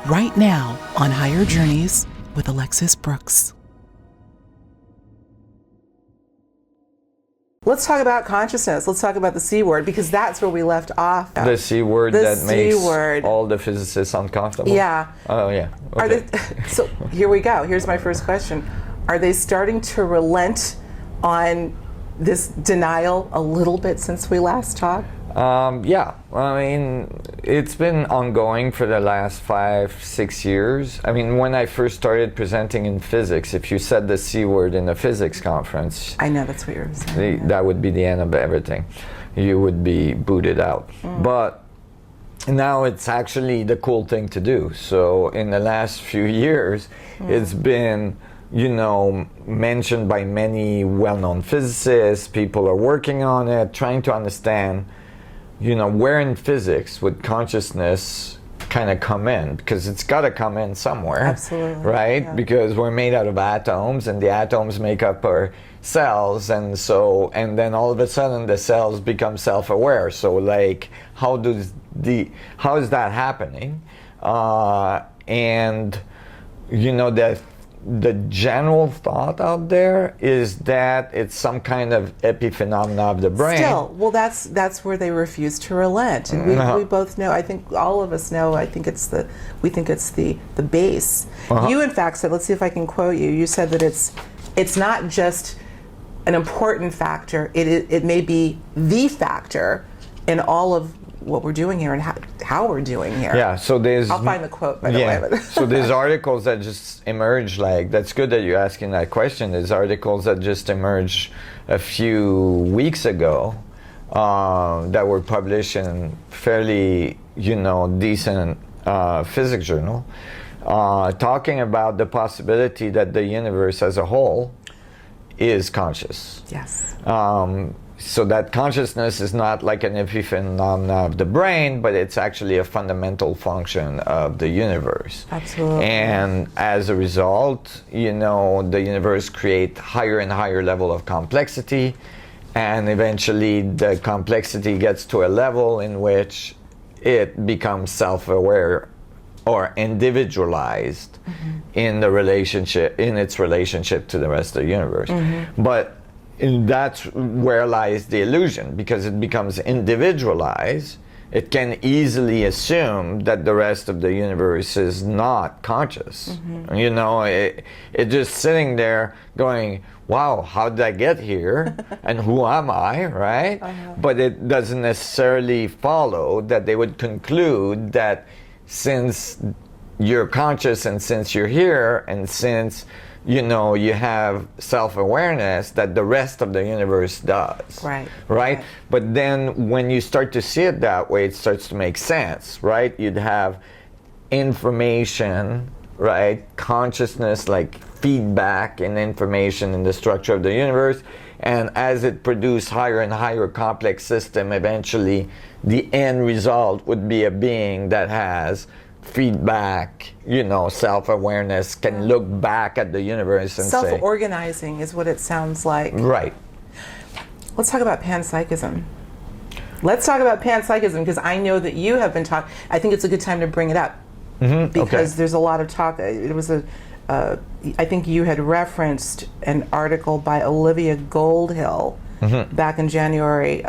right now on Higher Journeys with Alexis Brooks. Let's talk about consciousness. Let's talk about the C word, because that's where we left off. The C word that makes all the physicists uncomfortable? Yeah. Oh, yeah. Okay. So here we go. Here's my first question. Are they starting to relent on this denial a little bit since we last talked? Yeah. I mean, it's been ongoing for the last 5-6 years. I mean, when I first started presenting in physics, if you said the C word in a physics conference, I know that's what you were saying. That would be the end of everything. You would be booted out. But now it's actually the cool thing to do. So in the last few years, it's been, you know, mentioned by many well-known physicists. People are working on it, trying to understand, you know, where in physics would consciousness kind of come in, because it's got to come in somewhere. Absolutely. Right? Yeah. Because we're made out of atoms, and the atoms make up our cells, and then all of a sudden the cells become self-aware. So like, how is that happening? And you know, the general thought out there is that it's some kind of epiphenomena of the brain. Still, well, that's where they refuse to relent, and we both know. I think all of us know. I think we think it's the base. You, in fact, said. Let's see if I can quote you. You said that it's not just an important factor. It may be the factor in all of what we're doing here and how we're doing here. Yeah, so I'll find the quote, by the way. So there's articles that just emerge, like, that's good that you're asking that question. There's articles that just emerged a few weeks ago that were published in fairly, you know, decent physics journal, talking about the possibility that the universe as a whole is conscious. Yes. So that consciousness is not like an epiphenomenon of the brain, but it's actually a fundamental function of the universe. Absolutely. And as a result, you know, the universe creates higher and higher level of complexity, and eventually the complexity gets to a level in which it becomes self-aware or individualized in its relationship to the rest of the universe. But and that's where lies the illusion, because it becomes individualized. It can easily assume that the rest of the universe is not conscious. You know, it just sitting there going, wow, how did I get here? And who am I, right? But it doesn't necessarily follow that they would conclude that since you're conscious and since you're here and since, you know, you have self-awareness, that the rest of the universe does. Right? But then when you start to see it that way, it starts to make sense, right? You'd have information, right? Consciousness, like feedback and information in the structure of the universe. And as it produces higher and higher complex system, eventually the end result would be a being that has feedback, you know, self-awareness, can look back at the universe and self-organizing is what it sounds like. Right. Let's talk about panpsychism. Because I know that you have been talking. I think it's a good time to bring it up because there's a lot of talk. It was I think you had referenced an article by Olivia Goldhill back in January,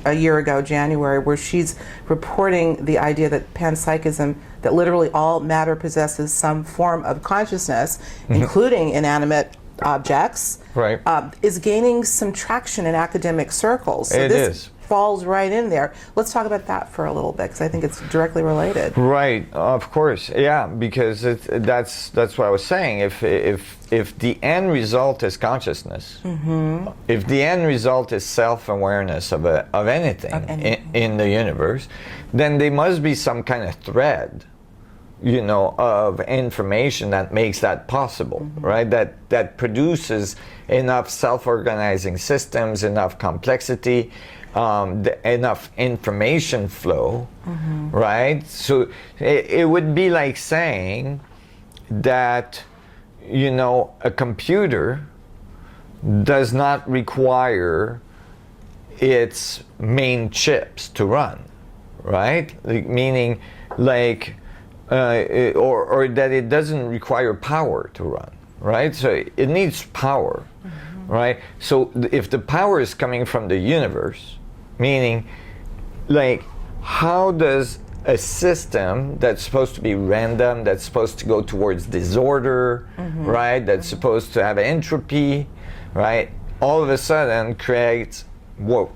a year ago, January, where she's reporting the idea that panpsychism, that literally all matter possesses some form of consciousness, including inanimate objects, is gaining some traction in academic circles. So this falls right in there. Let's talk about that for a little bit, because I think it's directly related. Right, of course, yeah, because that's what I was saying. If the end result is consciousness, if the end result is self-awareness of anything in the universe, then there must be some kind of thread, you know, of information that makes that possible, right? That produces enough self-organizing systems, enough complexity, enough information flow, right? So it would be like saying that, you know, a computer does not require its main chips to run, right? Meaning, like, or that it doesn't require power to run, right? So it needs power, right? So if the power is coming from the universe, meaning, like, how does a system that's supposed to be random, that's supposed to go towards disorder, right? That's supposed to have entropy, right? All of a sudden creates what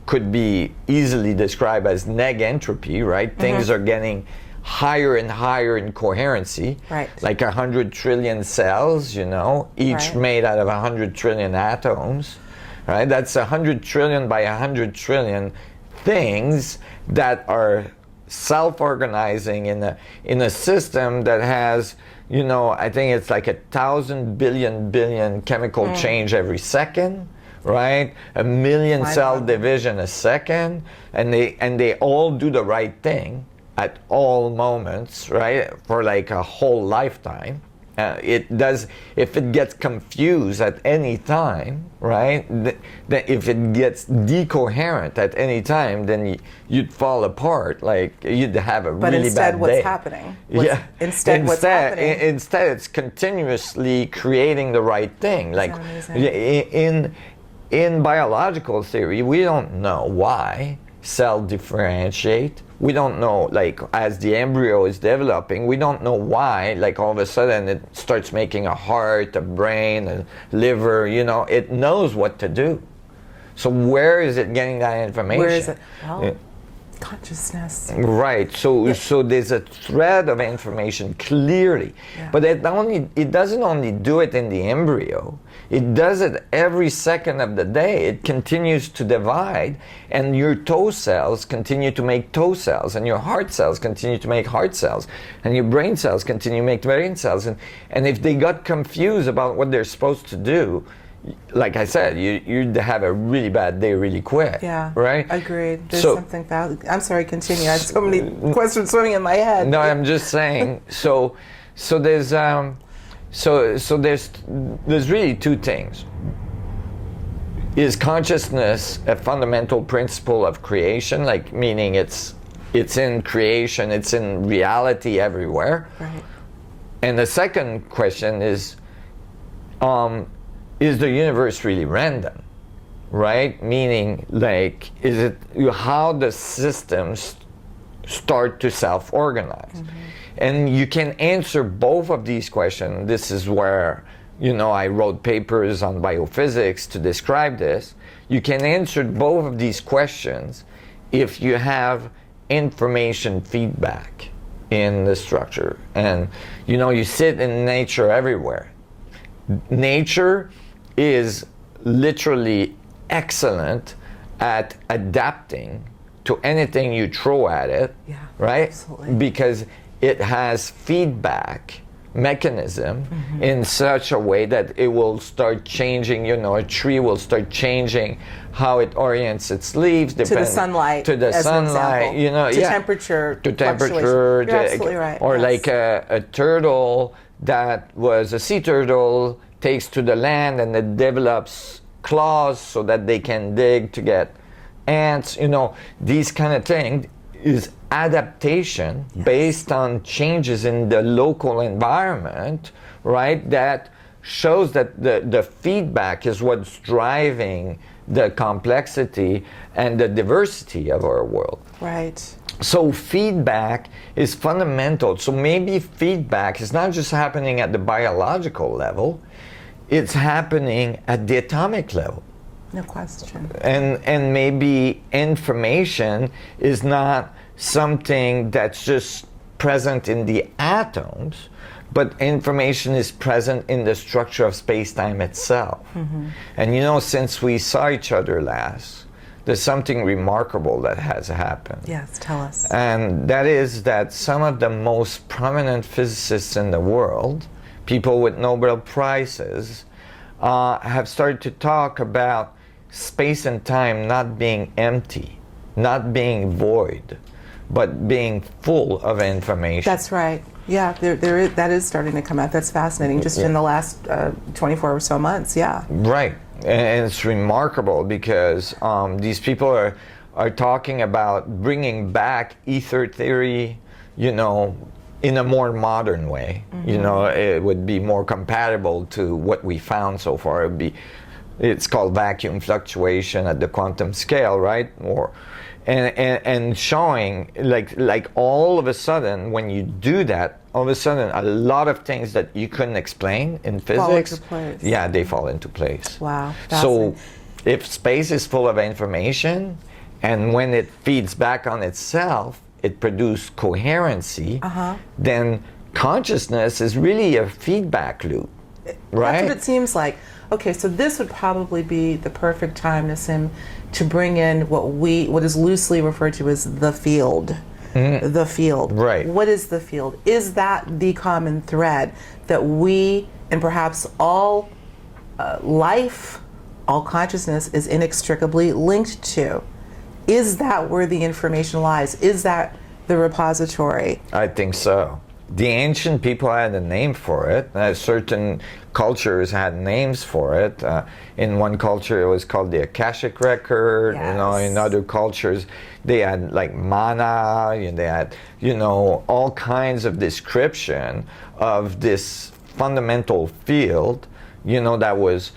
could be easily described as neg entropy, right? Things are getting higher and higher in coherency, right? Like 100 trillion cells, you know, each made out of 100 trillion atoms, right? That's 100 trillion by 100 trillion things that are self-organizing in a system that has, you know, I think it's like 1,000 billion chemical change every second, right? 1 million cell division a second, and they all do the right thing at all moments, right? For like a whole lifetime. It does, if it gets confused at any time, right? If it gets decoherent at any time, then you'd fall apart. Like, you'd have a really bad day. But instead, what's happening? Instead, what's happening? Instead, it's continuously creating the right thing. Like, in biological theory, we don't know why cells differentiate. We don't know, like, as the embryo is developing, we don't know why, like, all of a sudden it starts making a heart, a brain, a liver, you know, it knows what to do. So where is it getting that information? Where is it? Well, consciousness. Right. So there's a thread of information clearly, but it doesn't only do it in the embryo. It does it every second of the day. It continues to divide, and your toe cells continue to make toe cells, and your heart cells continue to make heart cells, and your brain cells continue to make brain cells. And if they got confused about what they're supposed to do, like I said, you'd have a really bad day really quick. Yeah. Right? Agreed. There's something valid. I'm sorry, continue. I have so many questions swimming in my head. No, I'm just saying. So there's there's really two things. Is consciousness a fundamental principle of creation? Like, meaning it's in creation, it's in reality everywhere. Right. And the second question is the universe really random? Right? Meaning, like, is it how the systems start to self-organize? And you can answer both of these questions. This is where, you know, I wrote papers on biophysics to describe this. You can answer both of these questions if you have information feedback in the structure. And, you know, you sit in nature everywhere. Nature is literally excellent at adapting to anything you throw at it, right? Absolutely. Because it has feedback mechanism in such a way that it will start changing, you know, a tree will start changing how it orients its leaves to the sunlight, you know, to temperature, You're absolutely right. Or like a turtle that was a sea turtle takes to the land and it develops claws so that they can dig to get ants, you know, these kind of things is adaptation based on changes in the local environment, right? That shows that the feedback is what's driving the complexity and the diversity of our world. Right. So feedback is fundamental. So maybe feedback is not just happening at the biological level, it's happening at the atomic level. No question. And maybe information is not something that's just present in the atoms, but information is present in the structure of space-time itself. And you know, since we saw each other last, there's something remarkable that has happened. Yes, tell us. And that is that some of the most prominent physicists in the world, people with Nobel Prizes, have started to talk about space and time not being empty, not being void, but being full of information. That's right. Yeah, that is starting to come out. That's fascinating. Just in the last 24 or so months, Right, and it's remarkable because these people are talking about bringing back ether theory, you know, in a more modern way. You know, it would be more compatible to what we found so far. It's called vacuum fluctuation at the quantum scale, right? And showing like all of a sudden when you do that, all of a sudden a lot of things that you couldn't explain in physics, yeah, they fall into place. Wow. So if space is full of information, and when it feeds back on itself, it produces coherency, then consciousness is really a feedback loop, right? That's what it seems like. Okay, so this would probably be the perfect time, Nassim, to bring in what is loosely referred to as the field. The field. Right. What is the field? Is that the common thread that we, and perhaps all life, all consciousness, is inextricably linked to? Is that where the information lies? Is that the repository? I think so. The ancient people had a name for it. Certain cultures had names for it. In one culture, it was called the Akashic record. Yes. You know, in other cultures, they had like mana. And they had, you know, all kinds of description of this fundamental field. You know, that was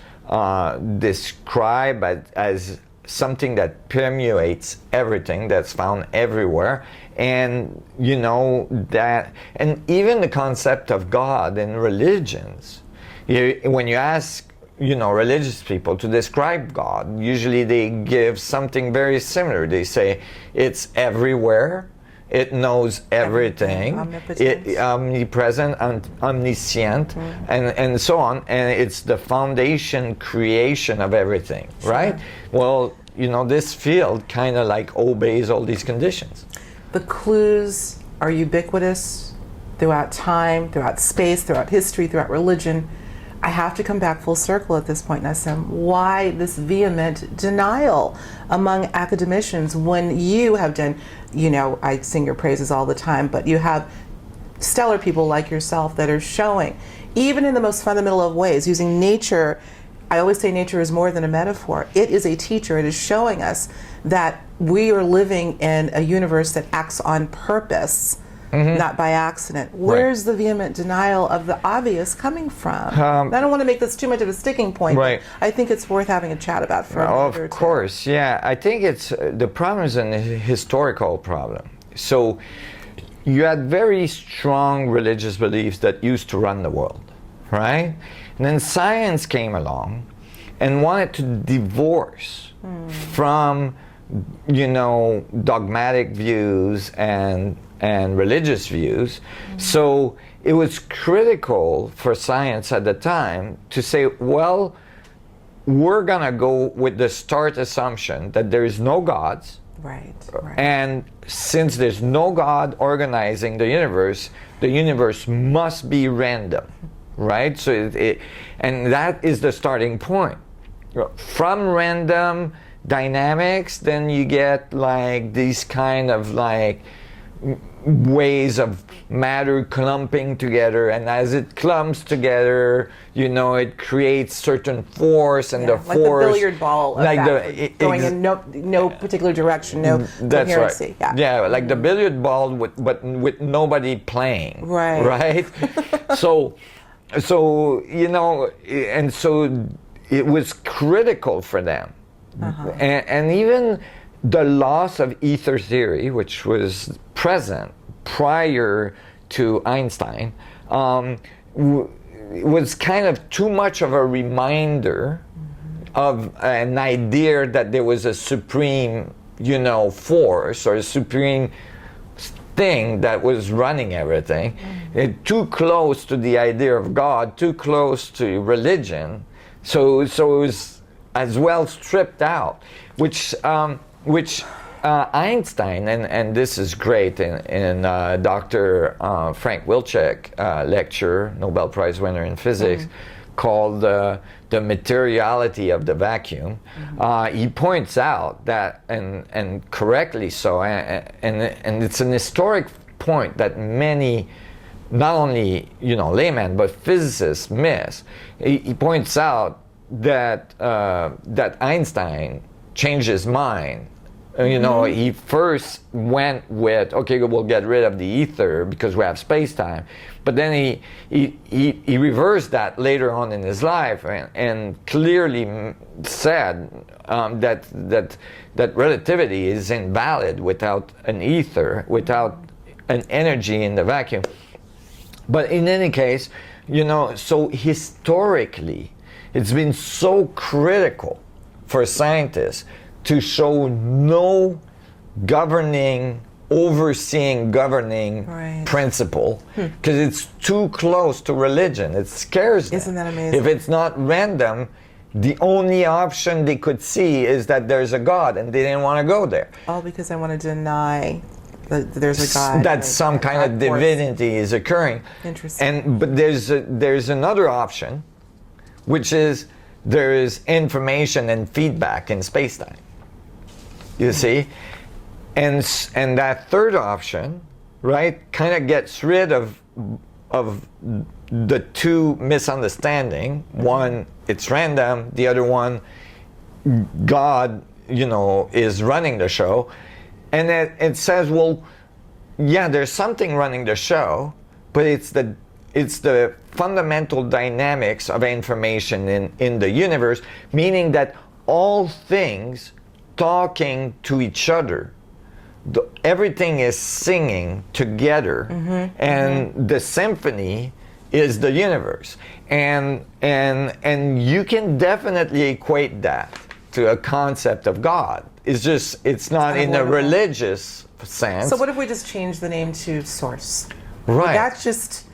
described as something that permeates everything, that's found everywhere. And you know that, and even the concept of God in religions, when you ask, you know, religious people to describe God, usually they give something very similar. They say it's everywhere, it knows everything, omnipresent, omniscient, and so on, and it's the foundation creation of everything, right? Well, you know, this field kind of like obeys all these conditions. The clues are ubiquitous throughout time, throughout space, throughout history, throughout religion. I have to come back full circle at this point, Nassim. Why this vehement denial among academicians when you have done, you know, I sing your praises all the time, but you have stellar people like yourself that are showing, even in the most fundamental of ways, using nature. I always say nature is more than a metaphor. It is a teacher. It is showing us that we are living in a universe that acts on purpose, not by accident. Where's the vehement denial of the obvious coming from? I don't want to make this too much of a sticking point, but I think it's worth having a chat about for a minute or two. Of course, yeah. I think it's the problem is a historical problem. So you had very strong religious beliefs that used to run the world, right? And then science came along and wanted to divorce from, you know, dogmatic views and religious views. So it was critical for science at the time to say, well, we're going to go with the start assumption that there is no gods. Right. And since there's no God organizing the universe must be random. Right? So and that is the starting point. From random dynamics, then you get like these kind of like ways of matter clumping together, and as it clumps together, you know, it creates certain force, and the like force, the billiard ball effect, going in no particular direction, no coherency. Right. Yeah, like the billiard ball but with nobody playing. Right? So you know, and so it was critical for them, and even the loss of ether theory, which was present prior to Einstein, was kind of too much of a reminder of an idea that there was a supreme, you know, force or a supreme thing that was running everything. Too close to the idea of God, too close to religion, so it was as well stripped out, which Einstein, and this is great in Dr. Frank Wilczek lecture, Nobel Prize winner in physics, called the materiality of the vacuum. He points out that, and correctly so, and it's an historic point that many, not only, you know, laymen, but physicists miss. He points out that that Einstein changed his mind You know, he first went with, okay, we'll get rid of the ether because we have space-time. But then he reversed that later on in his life and clearly said that relativity is invalid without an ether, without an energy in the vacuum. But in any case, you know, so historically, it's been so critical for scientists to show no overseeing governing principle, because it's too close to religion. It scares them. Isn't that amazing? If it's not random, the only option they could see is that there's a God, and they didn't want to go there. All because I want to deny that there's a God. That some kind of divinity is occurring. Interesting. But there's another option, which is there is information and feedback in space-time. You see? And that third option, right, kind of gets rid of the two misunderstanding. One, it's random. The other one, God, you know, is running the show. And it says, well, yeah, there's something running the show, but it's the fundamental dynamics of information in the universe, meaning that all things talking to each other, everything is singing together, and the symphony is the universe, and you can definitely equate that to a concept of God. It's not in a religious sense. So what if we just change the name to Source? Right. That's just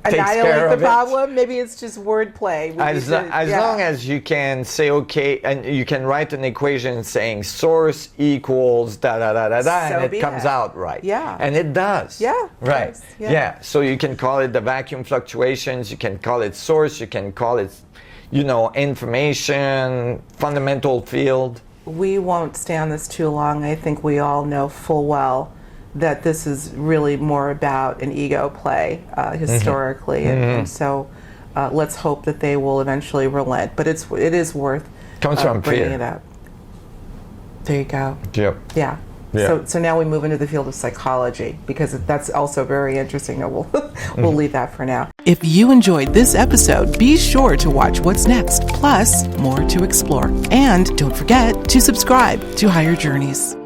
Takes care annihilate the of it. problem. Maybe it's just wordplay. As long as you can say okay, and you can write an equation saying source equals da da da da da, and it comes out right. Yeah. And it does. Yeah. Right. Does. Yeah. So you can call it the vacuum fluctuations. You can call it source. You can call it, you know, information, fundamental field. We won't stay on this too long. I think we all know full well that this is really more about an ego play historically, and so let's hope that they will eventually relent. But it is worth Comes from bringing fear. it up. There you go. Yep. Yeah. So now we move into the field of psychology, because that's also very interesting. We'll leave that for now. If you enjoyed this episode, be sure to watch What's Next, plus more to explore. And don't forget to subscribe to Higher Journeys.